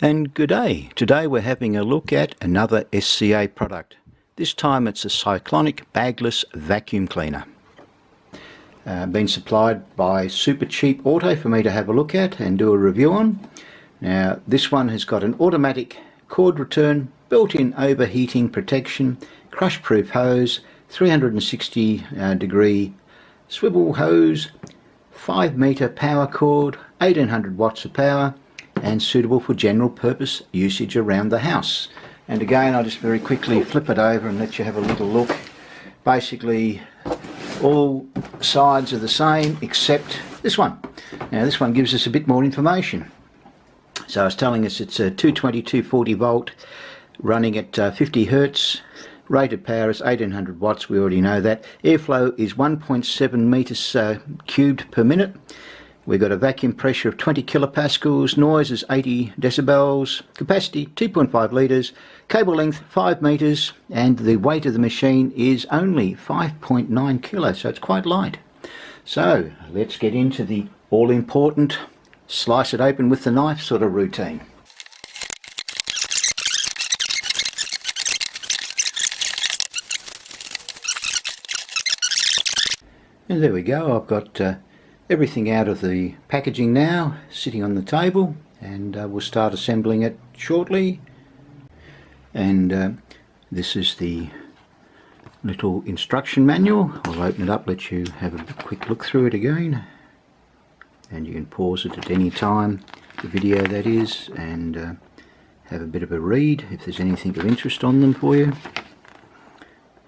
And good day. Today we're having a look at another SCA product. This time it's a Cyclonic Bagless Vacuum Cleaner. Been supplied by SuperCheap Auto for me to have a look at and do a review on. Now this one has got an automatic cord return, built-in overheating protection, crush-proof hose, 360 degree swivel hose, 5 metre power cord, 1800 watts of power, and suitable for general purpose usage around the house. And again, I'll just very quickly flip it over and let you have a little look. Basically all sides are the same except this one. Now this one gives us a bit more information. So it's telling us it's a 220/240 volt running at 50 Hertz. Rated power is 1800 watts, we already know that. Airflow is 1.7 meters cubed per minute. We've got a vacuum pressure of 20 kilopascals, noise is 80 decibels, capacity 2.5 litres, cable length 5 metres, and the weight of the machine is only 5.9 kilos, so it's quite light. So let's get into the all-important slice it open with the knife sort of routine. And there we go, I've got everything out of the packaging now, sitting on the table, and we'll start assembling it shortly. And this is the little instruction manual. I'll open it up, let you have a quick look through it again, and you can pause it at any time, the video that is, and have a bit of a read if there's anything of interest on them for you.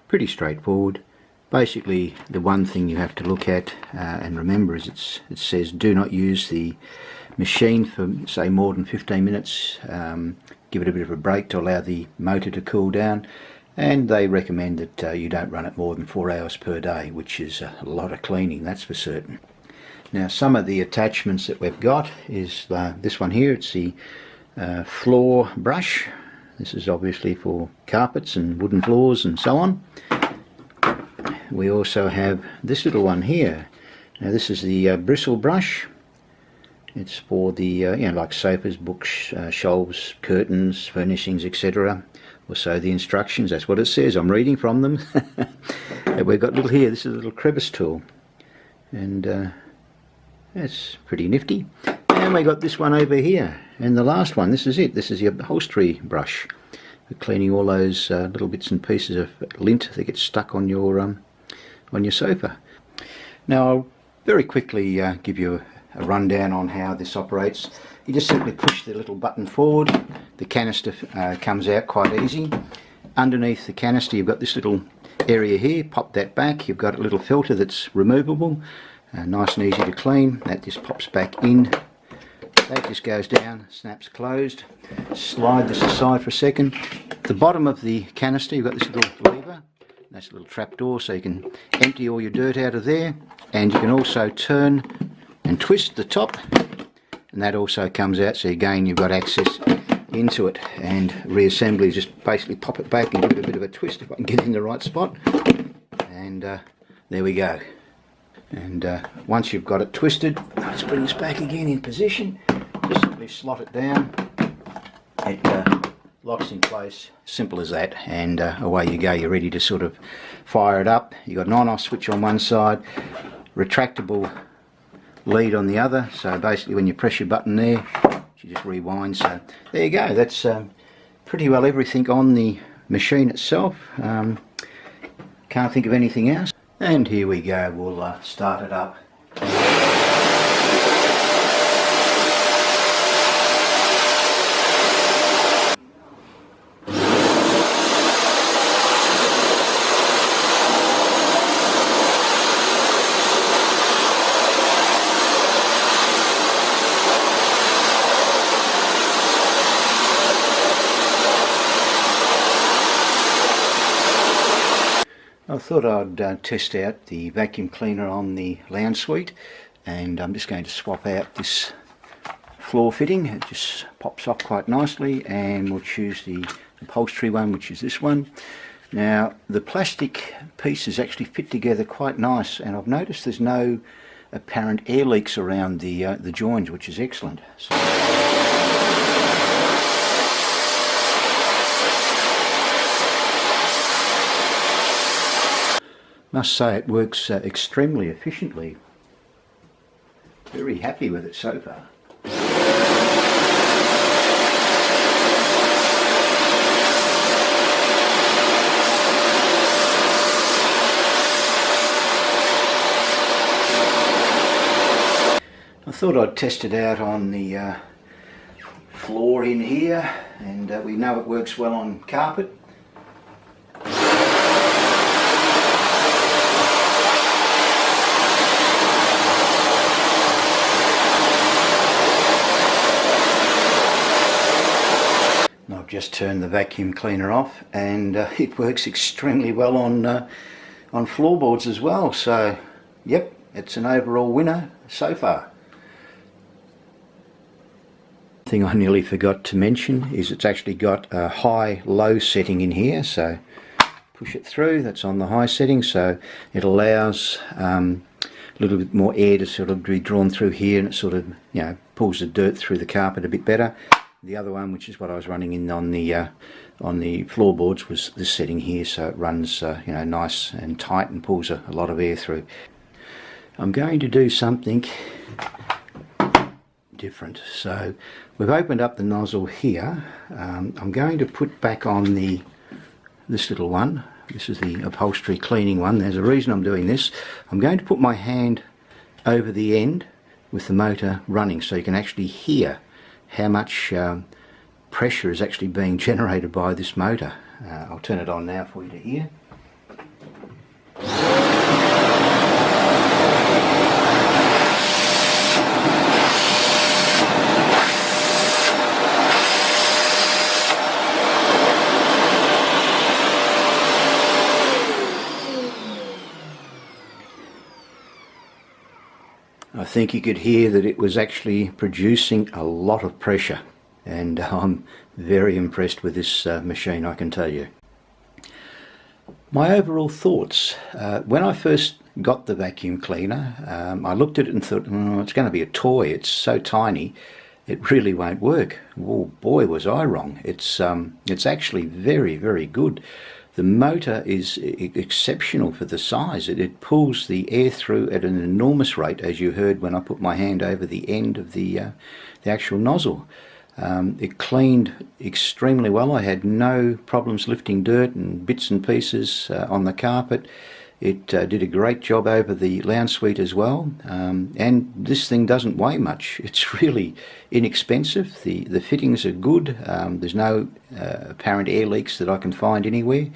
Pretty straightforward. Basically, the one thing you have to look at and remember is it says do not use the machine for say more than 15 minutes. Give it a bit of a break to allow the motor to cool down, and they recommend that you don't run it more than 4 hours per day, which is a lot of cleaning, that's for certain. Now some of the attachments that we've got is this one here. It's the floor brush. This is obviously for carpets and wooden floors and so on. We also have this little one here. Now this is the bristle brush. It's for the you know, like sofas, books, shelves, curtains, furnishings, etc. Also the instructions, that's what it says, I'm reading from them. And we've got little here, this is a little crevice tool, and that's pretty nifty. And we got this one over here, and the last one, this is it, this is the upholstery brush for cleaning all those little bits and pieces of lint that get stuck on your sofa. Now I'll very quickly give you a rundown on how this operates. You just simply push the little button forward, the canister comes out quite easy. Underneath the canister you've got this little area here, pop that back, you've got a little filter that's removable, nice and easy to clean. That just pops back in, that just goes down, snaps closed. Slide this aside for a second. The bottom of the canister you've got this little lever. That's a little trap door, so you can empty all your dirt out of there, and you can also turn and twist the top, and that also comes out, so again you've got access into it. And reassembly, just basically pop it back and give it a bit of a twist if I can get in the right spot, and there we go. And once you've got it twisted, let's bring this back again in position, just simply slot it down. It locks in place, simple as that, and away you go. You're ready to sort of fire it up. You've got an on-off switch on one side, retractable lead on the other, so basically when you press your button there, you just rewind. So there you go, that's pretty well everything on the machine itself. Can't think of anything else. And here we go, we'll start it up. I thought I'd test out the vacuum cleaner on the lounge suite, and I'm just going to swap out this floor fitting. It just pops off quite nicely, and we'll choose the upholstery one, which is this one. Now the plastic pieces actually fit together quite nice, and I've noticed there's no apparent air leaks around the joins, which is excellent. So Must say it works extremely efficiently. Very happy with it so far. I thought I'd test it out on the floor in here, and we know it works well on carpet. I've just turned the vacuum cleaner off, and it works extremely well on floorboards as well. So, yep, it's an overall winner so far. Thing I nearly forgot to mention is it's actually got a high-low setting in here, so push it through, that's on the high setting, so it allows a little bit more air to sort of be drawn through here, and it sort of, you know, pulls the dirt through the carpet a bit better. The other one, which is what I was running in on the floorboards, was this setting here, so it runs you know, nice and tight and pulls a lot of air through. I'm going to do something different. So we've opened up the nozzle here. I'm going to put back on this little one. This is the upholstery cleaning one. There's a reason I'm doing this. I'm going to put my hand over the end with the motor running, so you can actually hear how much pressure is actually being generated by this motor. I'll turn it on now for you to hear. I think you could hear that it was actually producing a lot of pressure, and I'm very impressed with this machine, I can tell you. My overall thoughts, when I first got the vacuum cleaner, I looked at it and thought, oh, it's going to be a toy, it's so tiny, it really won't work. Oh boy, was I wrong. It's actually very, very good. The motor is exceptional for the size. It pulls the air through at an enormous rate, as you heard when I put my hand over the end of the actual nozzle. It cleaned extremely well. I had no problems lifting dirt and bits and pieces on the carpet. It did a great job over the lounge suite as well, and this thing doesn't weigh much. It's really inexpensive. The fittings are good. There's no apparent air leaks that I can find anywhere.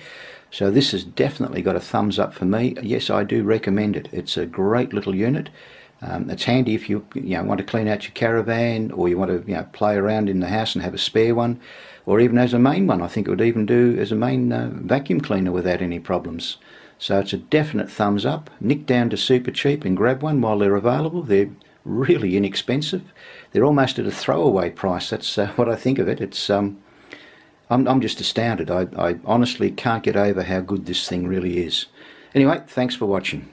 So this has definitely got a thumbs up for me. Yes, I do recommend it. It's a great little unit. It's handy if you want to clean out your caravan, or you want to play around in the house and have a spare one, or even as a main one. I think it would even do as a main vacuum cleaner without any problems. So it's a definite thumbs up. Nick down to SuperCheap and grab one while they're available. They're really inexpensive. They're almost at a throwaway price. That's what I think of it. It's I'm just astounded. I honestly can't get over how good this thing really is. Anyway, thanks for watching.